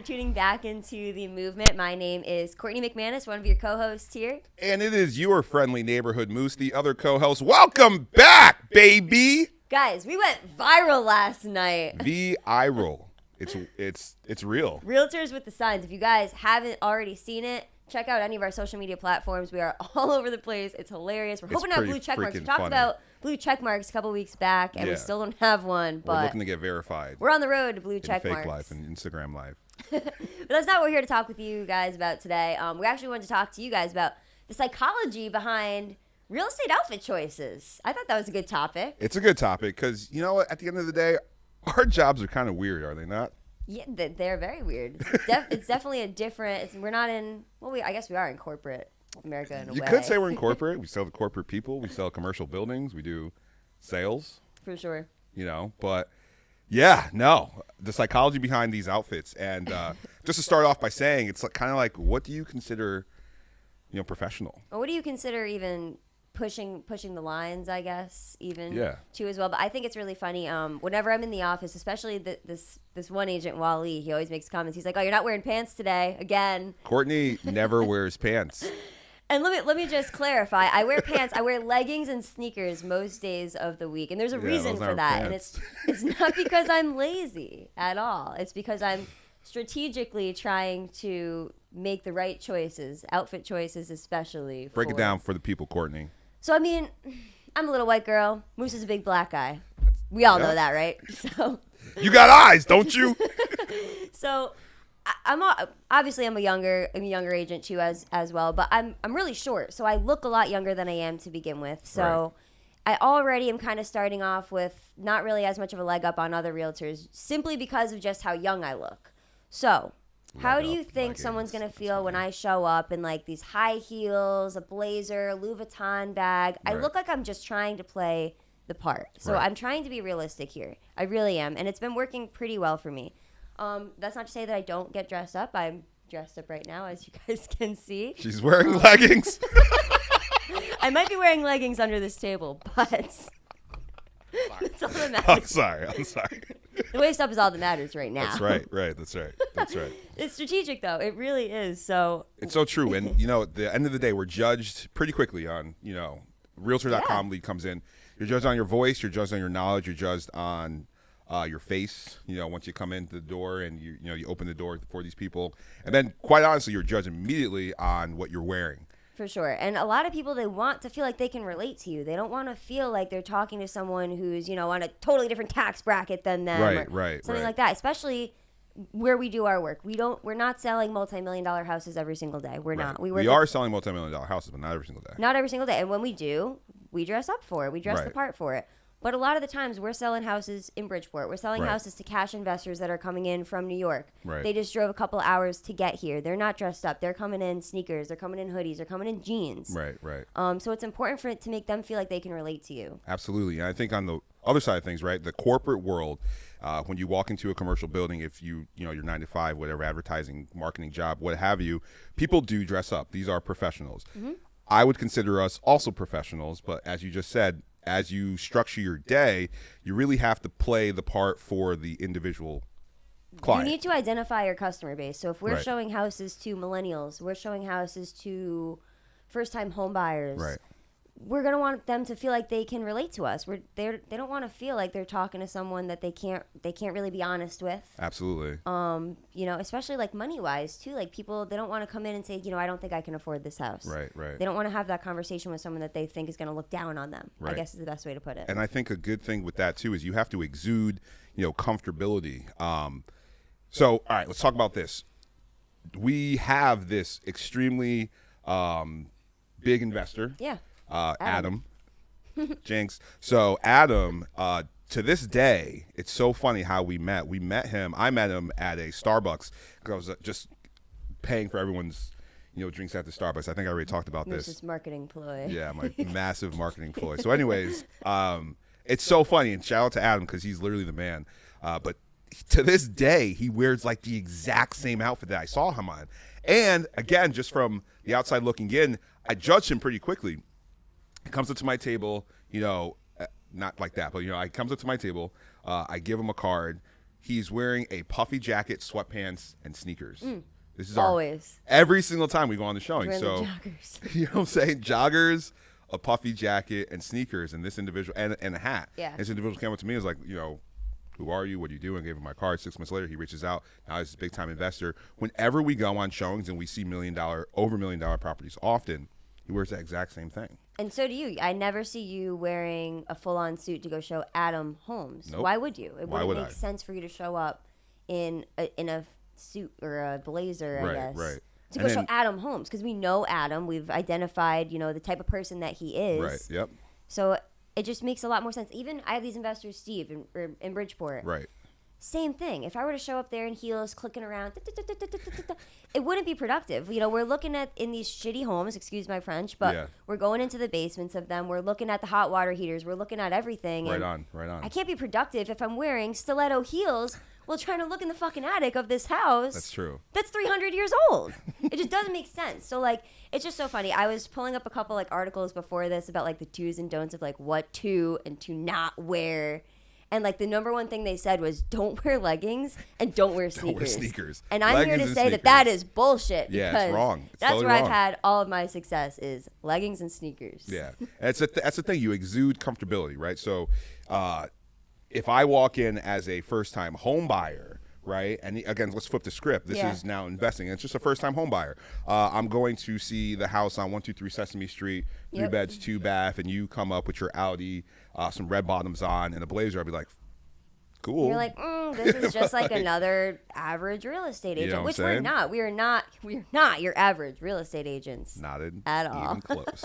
tuning back into the movement. My name is Courtney McManus, one of your co-hosts here. And it is your friendly neighborhood moose, the other co-host. Welcome back, baby. Guys, we went viral last night. Viral. It's real. Realtors with the signs. If you guys haven't already seen it, check out any of our social media platforms. We are all over the place. It's hilarious. We're hoping to have blue check marks. We talked about blue check marks a couple weeks back, and we still don't have one. But we're looking to get verified. We're on the road to blue check fake marks. life and Instagram live. But that's not what we're here to talk with you guys about today. We actually wanted to talk to you guys about the psychology behind real estate outfit choices. I thought that was a good topic. It's a good topic because, you know what, at the end of the day, our jobs are kind of weird, are they not? Yeah, they're very weird. It's definitely a different. We're not in. Well, I guess we are in corporate America in a way. You could say we're in corporate. We sell to corporate people. We sell commercial buildings. We do sales. For sure. You know, but yeah, no, the psychology behind these outfits, and just to start off by saying, it's kind of like, what do you consider, professional? Or what do you consider even pushing the lines, I guess, even too as well. But I think it's really funny. Whenever I'm in the office, especially this one agent, Wally, he always makes comments. He's like, "Oh, you're not wearing pants today again." Courtney never wears pants. And let me just clarify. I wear pants. I wear leggings and sneakers most days of the week, and there's a reason for that. Pants. And it's not because I'm lazy at all. It's because I'm strategically trying to make the right choices, outfit choices, especially. Break it down for the people, Courtney. So, I mean, I'm a little white girl. Moose is a big black guy. We all know that, right? So you got eyes, don't you? So, I'm a younger agent too as well, but I'm really short, so I look a lot younger than I am to begin with. So, I already am kind of starting off with not really as much of a leg up on other realtors, simply because of just how young I look. So, how do you think someone's going to feel when I show up in like these high heels, a blazer, a Louis Vuitton bag? I look like I'm just trying to play the part. So I'm trying to be realistic here. I really am. And it's been working pretty well for me. That's not to say that I don't get dressed up. I'm dressed up right now, as you guys can see. She's wearing leggings. I might be wearing leggings under this table, but that's all that matters. I'm sorry. The waist up is all that matters right now. That's right. That's right. It's strategic, though. It really is. So it's so true. And, at the end of the day, we're judged pretty quickly on, Realtor.com lead comes in. You're judged on your voice. You're judged on your knowledge. You're judged on your face, once you come into the door and, you open the door for these people. And then, quite honestly, you're judged immediately on what you're wearing. For sure. And a lot of people, they want to feel like they can relate to you. They don't want to feel like they're talking to someone who's, on a totally different tax bracket than them. Right. Something like that, especially where we do our work. We're not selling multi-million-dollar houses every single day. We're not. We are selling multi-million-dollar houses, but not every single day. Not every single day. And when we do, we dress up for it. We dress the part for it. But a lot of the times, we're selling houses in Bridgeport. We're selling houses to cash investors that are coming in from New York. They just drove a couple hours to get here. They're not dressed up. They're coming in sneakers. They're coming in hoodies. They're coming in jeans. Right. So it's important for it to make them feel like they can relate to you. Absolutely. And I think on the other side of things, the corporate world, when you walk into a commercial building, if you're 9 to 5, whatever, advertising, marketing job, what have you, people do dress up. These are professionals. Mm-hmm. I would consider us also professionals, but as you just said, as you structure your day, you really have to play the part for the individual client. You need to identify your customer base. So if we're showing houses to millennials, we're showing houses to first-time home buyers, we're going to want them to feel like they can relate to us. They don't want to feel like they're talking to someone that they can't really be honest with. Absolutely. Especially like money-wise too. Like people, they don't want to come in and say, I don't think I can afford this house. Right. They don't want to have that conversation with someone that they think is going to look down on them. I guess is the best way to put it. And I think a good thing with that too is you have to exude, comfortability. So all right, let's talk about this. We have this extremely big investor. Yeah. Adam. Jinx. So Adam, to this day, it's so funny how we met. I met him at a Starbucks because I was just paying for everyone's, drinks at the Starbucks. I think I already talked about this. This marketing ploy. Yeah, my massive marketing ploy. So anyways, it's so funny, and shout out to Adam because he's literally the man. But to this day, he wears like the exact same outfit that I saw him on. And again, just from the outside looking in, I judged him pretty quickly. He comes up to my table, not like that, but, he comes up to my table. I give him a card. he's wearing a puffy jacket, sweatpants, and sneakers. This is always every single time we go on the showing. Wearing So the joggers. you know what I'm saying? Joggers, a puffy jacket, and sneakers, and this individual and a hat. Yeah. This individual came up to me and was like, who are you? What do you do? And gave him my card. 6 months later, he reaches out. Now he's a big time investor. Whenever we go on showings and we see over $1 million properties, often he wears the exact same thing. And so do you. I never see you wearing a full-on suit to go show Adam homes. Nope. Why would you? It Why wouldn't would make I? sense for you to show up in a suit or a blazer, I guess. Right. To And go show then- Adam homes, because we know Adam. We've identified, the type of person that he is. Right. Yep. So it just makes a lot more sense. Even I have these investors, Steve, in Bridgeport. Right. Same thing. If I were to show up there in heels, clicking around, it wouldn't be productive. We're looking at in these shitty homes, excuse my French, but Yeah. we're going into the basements of them. We're looking at the hot water heaters. We're looking at everything. Right and on. I can't be productive if I'm wearing stiletto heels while trying to look in the fucking attic of this house. That's true. That's 300 years old. It just doesn't make sense. So, it's just so funny. I was pulling up a couple, articles before this about, the do's and don'ts of, what to and to not wear. And, the number one thing they said was don't wear leggings and don't wear sneakers. Don't wear sneakers. And I'm Leggings here to and say sneakers. that is bullshit. Yeah, because it's wrong. It's that's totally where I've wrong. had all of my success is leggings and sneakers. Yeah, that's the thing. You exude comfortability, right? So, if I walk in as a first-time home buyer, right, and again, let's flip the script. This is now investing. It's just a first-time home buyer. I'm going to see the house on 123 Sesame Street, 3 beds, 2 bath, and you come up with your Audi, some red bottoms on, and a blazer. I'd be like, cool. You're like, this is just like another average real estate agent, know what which I'm we're saying? not. We're not your average real estate agents. Not At all. even close.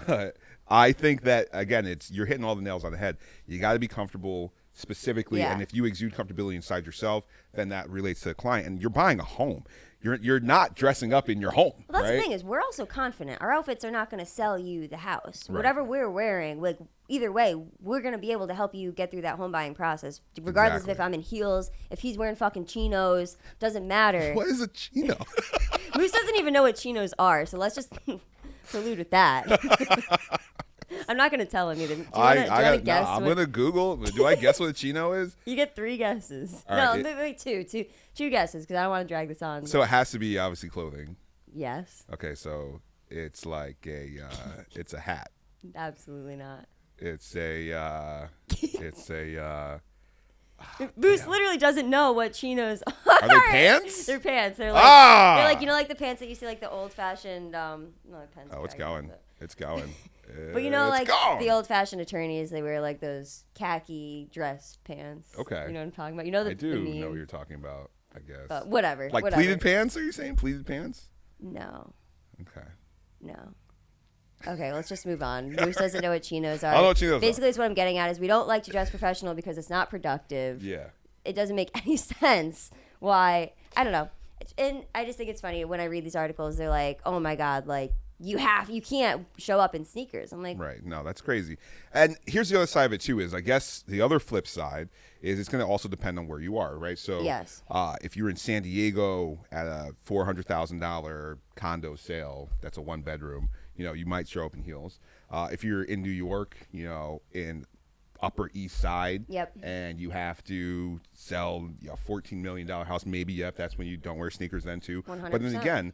But I think that again, you're hitting all the nails on the head. You got to be comfortable specifically, Yeah. and if you exude comfortability inside yourself, then that relates to the client. And you're buying a home. You're not dressing up in your home. Well, that's right? the thing is we're also confident. Our outfits are not going to sell you the house. Right. Whatever we're wearing, either way, we're going to be able to help you get through that home buying process, regardless of if I'm in heels, if he's wearing fucking chinos, doesn't matter. What is a chino? Moose doesn't even know what chinos are, so let's just prelude with that. I'm not going to tell him either. Do you want to guess? I'm gonna Google. Do I guess what a chino is? You get 3 guesses. All No, right, wait, two guesses, because I don't want to drag this on. So it has to be obviously clothing. Yes. Okay, so it's like it's a hat. Absolutely not. It's a Moose literally doesn't know what chinos are. Are they pants? They're pants. They're like the pants that you see, the old fashioned. No, pants. Oh, it's going. It's going. But It's gone. the old fashioned attorneys, they wear those khaki dress pants. Okay. You know what I'm talking about? You know the I do the meme. know what you're talking about, I guess. But whatever. Like whatever. pleated pants? Are you saying pleated pants? No. Okay. No. Okay, let's just move on. Moose doesn't know what chinos are. I know what chinos are. Basically, it's what I'm getting at is we don't like to dress professional because it's not productive. Yeah. It doesn't make any sense why. I don't know. And I just think it's funny when I read these articles. They're like, "Oh my god, you can't show up in sneakers." I'm like, Right. No, that's crazy. And here's the other side of it too. Is I guess the other flip side is it's going to also depend on where you are, right? So, Yes. If you're in San Diego at a $400,000 condo sale, that's a 1-bedroom. You might show up in heels. If you're in New York, in Upper East Side, Yep. and you have to sell a $14 million house, maybe that's when you don't wear sneakers then too. 100%. But then again,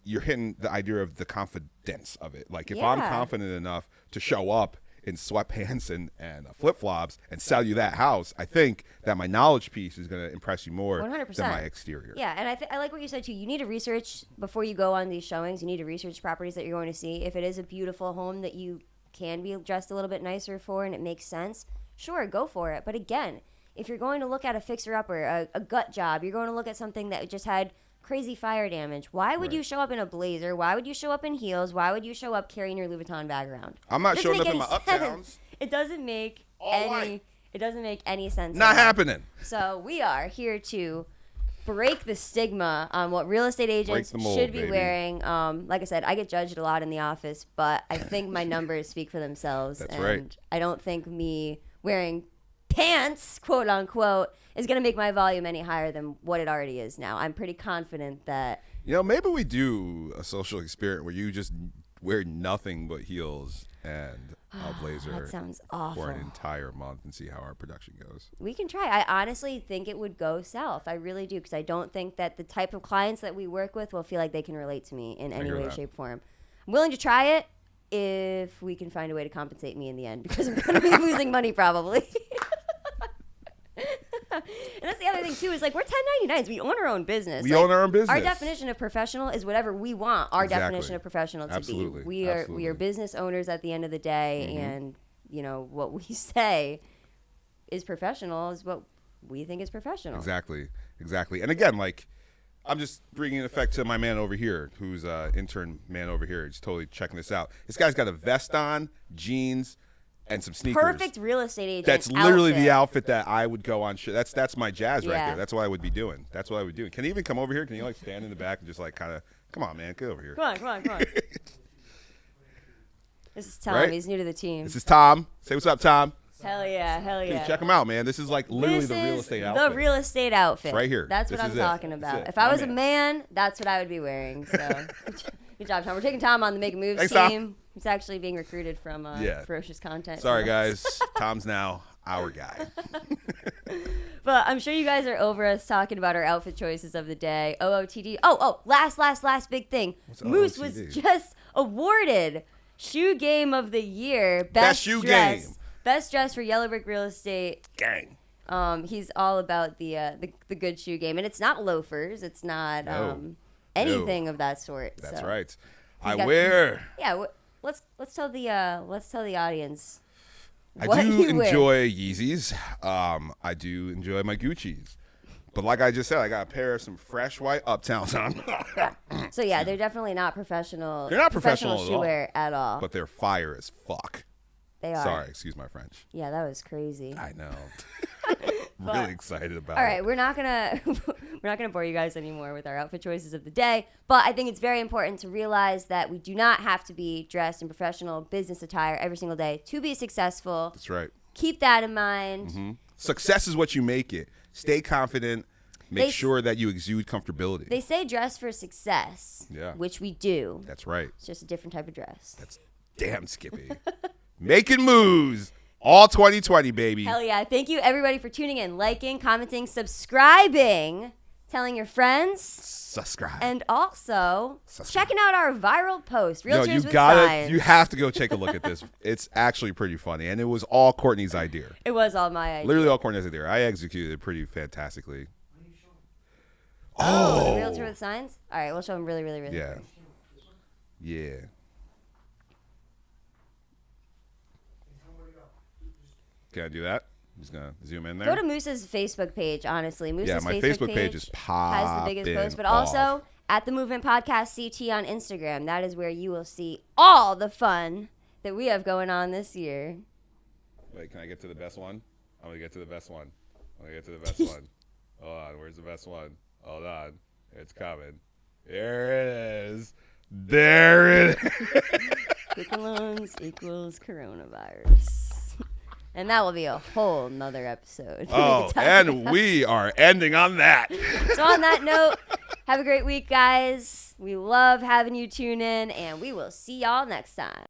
you're hitting the idea of the confidence of it. Like if I'm Yeah. confident enough to show up in sweatpants and flip-flops and sell you that house, I think that my knowledge piece is going to impress you more 100%. than my exterior. Yeah, and I like what you said too. You need to research before you go on these showings. You need to research properties that you're going to see. If it is a beautiful home that you can be dressed a little bit nicer for and it makes sense, sure, go for it. But again, if you're going to look at a fixer-upper, a gut job, you're going to look at something that just had crazy fire damage. Why would you show up in a blazer? Why would you show up in heels? Why would you show up carrying your Louis Vuitton bag around? I'm not Doesn't showing make up in any my sense. Uptowns. It doesn't make All white. It doesn't make any sense. Not at all. happening. So we are here to break the stigma on what real estate agents the mold, should be baby. wearing. Like I said, I get judged a lot in the office, but I think my numbers speak for themselves. That's and right. I don't think me wearing pants, quote unquote, is going to make my volume any higher than what it already is now. I'm pretty confident that. Maybe we do a social experiment where you just wear nothing but heels and blazer That sounds awful. for an entire month and see how our production goes. We can try. I honestly think it would go south. I really do, because I don't think that the type of clients that we work with will feel like they can relate to me in any way, shape, form. I'm willing to try it if we can find a way to compensate me in the end, because I'm going to be losing money probably. And that's the other thing too, is like, we're 1099s. We own our own business. We own our own business. Our definition of professional is whatever we want our definition of professional to Absolutely. be. We are business owners at the end of the day, and you know what we say is professional is what we think is professional. Exactly. And again, like, I'm just bringing effect to my man over here, who's intern man over here. He's totally checking this out. This guy's got a vest on, jeans, and some sneakers. Perfect real estate agent. That's literally outfit. the outfit that I would go on. That's my jazz right Yeah. there. That's what I would be doing. That's what I would do. Can he even come over here? Can you like stand in the back and just like kind of, come on, man, get over here. Come on. This is Tom. Right? He's new to the team. This is Tom. Say what's up, Tom. Hell yeah. Hey, check him out, man. This is like literally the real estate outfit. The real estate outfit. It's right here. That's This what I'm is it. talking That's about. it. If I My was man. a man, that's what I would be wearing. So good job, Tom. We're taking Tom on the Make Moves Thanks, team. Tom. He's actually being recruited from Ferocious Content. Sorry, guys. Tom's now our guy. But I'm sure you guys are over us talking about our outfit choices of the day. OOTD. Last big thing. What's Moose OOTD? was just awarded Shoe Game of the Year. Best shoe dress. game. Best dress for Yellow Brick Real Estate. Gang. He's all about the good shoe game, and it's not loafers. It's not No. anything of that sort. That's so. right. I got- wear. Yeah, let's tell the audience. I what do you wear. enjoy Yeezys. I do enjoy my Gucci's. But like I just said, I got a pair of some fresh white Uptowns on. So yeah, they're definitely not professional. They're not professional at shoe all. wear at all. But they're fire as fuck. They are. Sorry, excuse my French. Yeah, that was crazy. I know. Really excited about All it. right, we're not gonna bore you guys anymore with our outfit choices of the day, but I think it's very important to realize that we do not have to be dressed in professional business attire every single day to be successful. That's right. Keep that in mind. Success is what you make it. Stay confident. Make They- sure that you exude comfortability. They say dress for success, Yeah. which we do. That's right. It's just a different type of dress. That's damn Skippy. Making moves. All 2020, baby. Hell yeah. Thank you, everybody, for tuning in, liking, commenting, subscribing, telling your friends, Subscribe. and also Subscribe. checking out our viral post, Yo, Realtors you with gotta, Signs. you have to go take a look at this. It's actually pretty funny, and it was all Courtney's idea. It was all my idea. Literally all Courtney's idea. I executed it pretty fantastically. The Realtor with Signs? All right, we'll show them really Yeah. quick. Yeah. Can I do that? I'm just gonna zoom in there. Go to Moose's Facebook page, honestly. Moose's my Facebook page is has the biggest post, but popping also off. at the Movement Podcast CT on Instagram. That is where you will see all the fun that we have going on this year. Wait, can I get to the best one? I'm gonna get to the best one. Hold on, where's the best one? Hold on. It's coming. There it is. There it is. Quicken Loans equals coronavirus. And that will be a whole nother episode. Oh, and we are ending on that. So on that note, have a great week, guys. We love having you tune in, and we will see y'all next time.